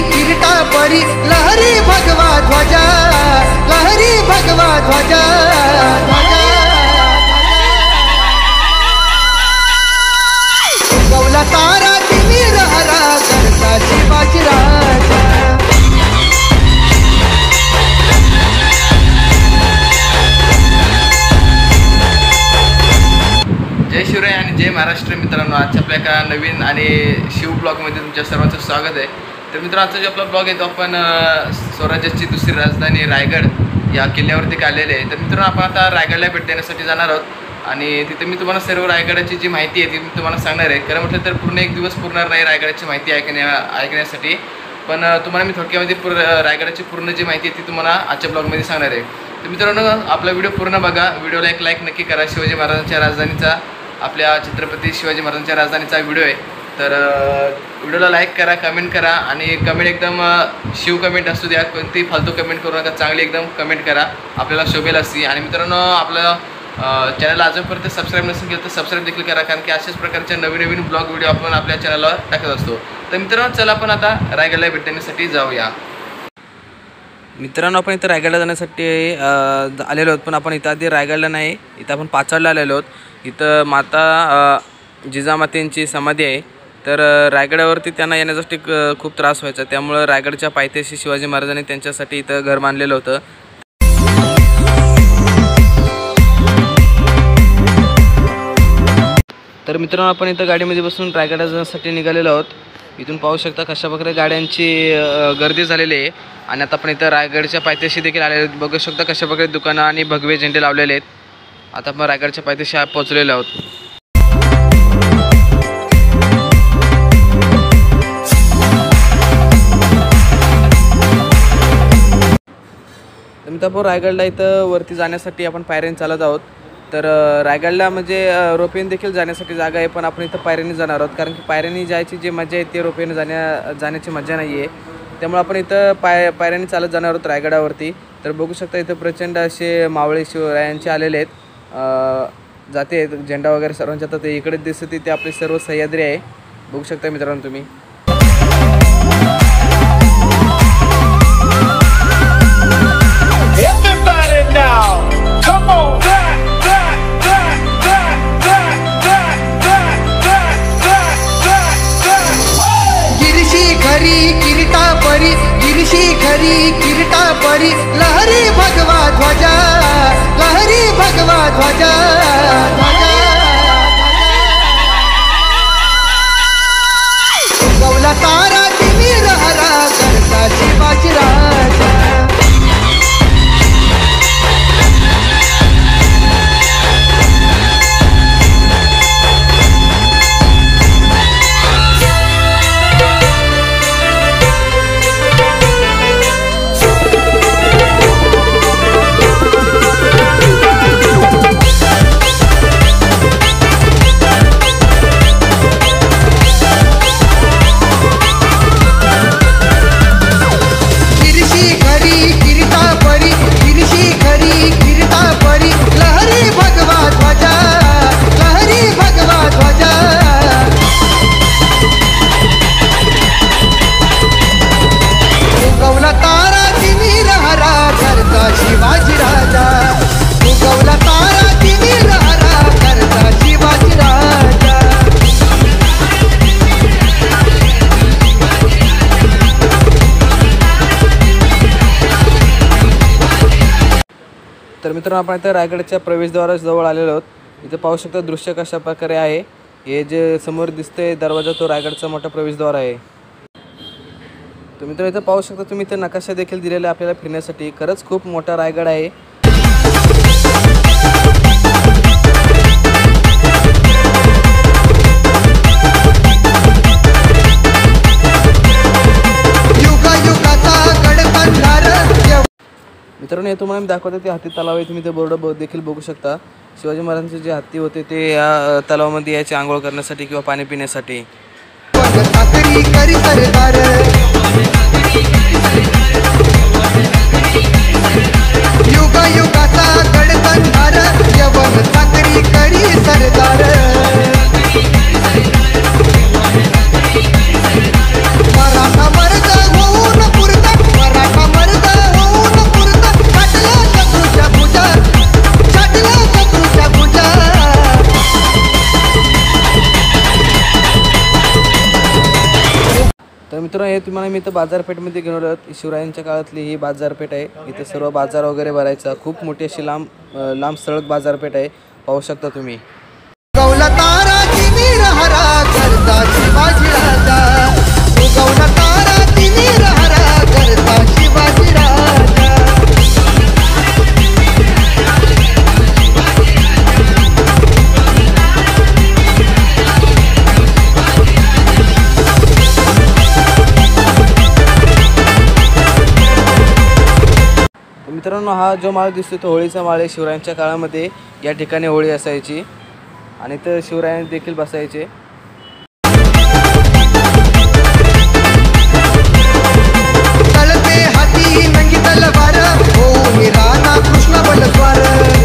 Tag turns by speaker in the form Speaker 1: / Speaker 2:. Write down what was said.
Speaker 1: किरीटा परी लहरी भगवा ध्वजा, लहरी भगवा ध्वजा, ध्वजा गवला तारा तिमिर हरा करता शिवाजी राजा।
Speaker 2: जय शिवराय आणि जय महाराष्ट्र मित्रांनो, आजच्या आपल्या एका नवीन आणि शिव ब्लॉगमध्ये तुमच्या सर्वांचं स्वागत आहे। तर मित्रांनो, आजचा जो आपला ब्लॉग आहे तो आपण स्वराज्याची दुसरी राजधानी रायगड या किल्ल्यावरती आलेले आहे। तर मित्रांनो, आपण आता रायगडला भेट देण्यासाठी जाणार आहोत आणि तिथे मी तुम्हाला सर्व रायगडाची जी माहिती आहे ती मी तुम्हाला सांगणार आहे। खरं म्हटलं तर पूर्ण एक दिवस पुरणार नाही रायगडाची माहिती ऐकण्यासाठी, पण तुम्हाला मी थोडक्यामध्ये रायगडाची पूर्ण जी माहिती आहे ती तुम्हाला आजच्या ब्लॉगमध्ये सांगणार आहे। तर मित्रांनो, आपला व्हिडिओ पूर्ण बघा, व्हिडिओला एक लाईक नक्की करा। शिवाजी महाराजांच्या राजधानीचा, आपल्या छत्रपती शिवाजी महाराजांच्या राजधानीचा व्हिडिओ आहे, तर व्हिडिओला लाईक करा, कमेंट करा आणि कमेंट एकदम शिव कमेंट असू द्या, कोणती फालतू कमेंट करू नका, चांगली एकदम कमेंट करा, आपल्याला शोभेल असती। आणि मित्रांनो, आपलं चॅनल अजूनपर्यंत सबस्क्राईब नसेल केलं तर सबस्क्राईब देखील करा, कारण की अशाच प्रकारच्या नवीन नवीन ब्लॉग व्हिडिओ आपण आपल्या चॅनलवर टाकत असतो। तर मित्रांनो, चला आपण आता रायगडला भेट देण्यासाठी जाऊया। मित्रांनो, आपण इथं रायगडला जाण्यासाठी आलेलो आहोत, पण आपण इथं आधी रायगडला नाही, इथं आपण पाचाडला आलेलो आहोत। इथं माता जिजामातेंची समाधी आहे, तर रायगडावरती त्यांना येण्यासाठी खूप त्रास व्हायचा, त्यामुळं रायगडच्या पायथ्याशी शिवाजी महाराजांनी त्यांच्यासाठी इथं घर बांधलेलं होतं। तर मित्रांनो, आपण इथं गाडीमध्ये बसून रायगडला जाण्यासाठी निघालेलो आहोत। इथून पाहू शकता कशा प्रकारे गाड्यांची गर्दी झालेली आहे आणि आता आपण इथं रायगडच्या पायथ्याशी देखील आलेलो आहोत। बघू शकता कशा प्रकारे दुकानं आणि भगवे झेंडे लावलेले आहेत। आता आपण रायगडच्या पायथ्याशी पोहोचलेलो आहोत। तर आपण रायगडला इथं वरती जाण्यासाठी आपण पायऱ्याने चालत आहोत। तर रायगडला म्हणजे रोपवेने देखील जाण्यासाठी जागा आहे, पण आपण इथं पायऱ्याने जाणार आहोत, कारण की पायऱ्याने जायची जी मजा आहे ती रोपवेने जाण्याची मजा नाही आहे, त्यामुळे आपण इथं पायऱ्याने चालत जाणार आहोत रायगडावरती। तर बघू शकता इथं प्रचंड असे मावळे शिवरायांचे आलेले आहेत, जाते झेंडा वगैरे सर्वांच्या। तर ते इकडे दिसते ते आपले सर्व सह्याद्री आहे, बघू शकता मित्रांनो तुम्ही।
Speaker 1: किरीटा परी गिरिशी खरी किरीटा परी लहरी भगवा ध्वजा, लहरी भगवा ध्वजा, ध्वजा गवला तारा तिमिर हरा करता शिवाजी राजा।
Speaker 2: तर मित्रांनो, आपण इथं रायगडच्या प्रवेशद्वाराजवळ आलेलो आहोत। इथं पाहू शकता दृश्य कशा प्रकारे आहे, हे जे समोर दिसते दरवाजा तो रायगडचा मोठा प्रवेशद्वार आहे। तर मित्रांनो, इथं पाहू शकता तुम्ही, इथं नकाशा देखील दिलेला आहे आपल्याला फिरण्यासाठी। खरंच खूप मोठा रायगड आहे। हे तुम्हाला मी दाखवतो ते हत्ती तलाव आहे. तुम्ही ते बोर्ड देखील बघू शकता. शिवाजी महाराजांचे जे हत्ती होते ते या तलावामध्ये यायचे आंघोळ करण्यासाठी किंवा पाणी पिण्यासाठी.
Speaker 1: युगा युगाचा गडबंधार यवन साखरी करी सरदार. मराठा मर्द होऊन पुरता, मराठा मर्द होऊन पुरता, छाटला शत्रूच्या भुजा, छाटला शत्रूच्या भुजा.
Speaker 2: तर मित्रांनो, हे तुम्हाला मी इथं बाजारपेठमध्ये घेऊन आलो. शिवरायांच्या काळातली ही बाजारपेठ आहे. इथे सर्व बाजार वगैरे भरायचा. खूप मोठी अशी लांब सडक बाजारपेठ आहे. पाहू शकता तुम्ही.
Speaker 1: गौला ताराची नीरहरा करता शिवाजी राजा. गौला ताराची नीरहरा करता शिवाजी राजा.
Speaker 2: मित्रांनो, हा जो माळ दिसतो तो होळीचा माळ आहे. शिवरायांच्या काळामध्ये या ठिकाणी होळी असायची आणि तर शिवराय देखील बसायचे.
Speaker 1: तळते हाती नंगी तलवार, हो राणा कृष्ण बलद्वार.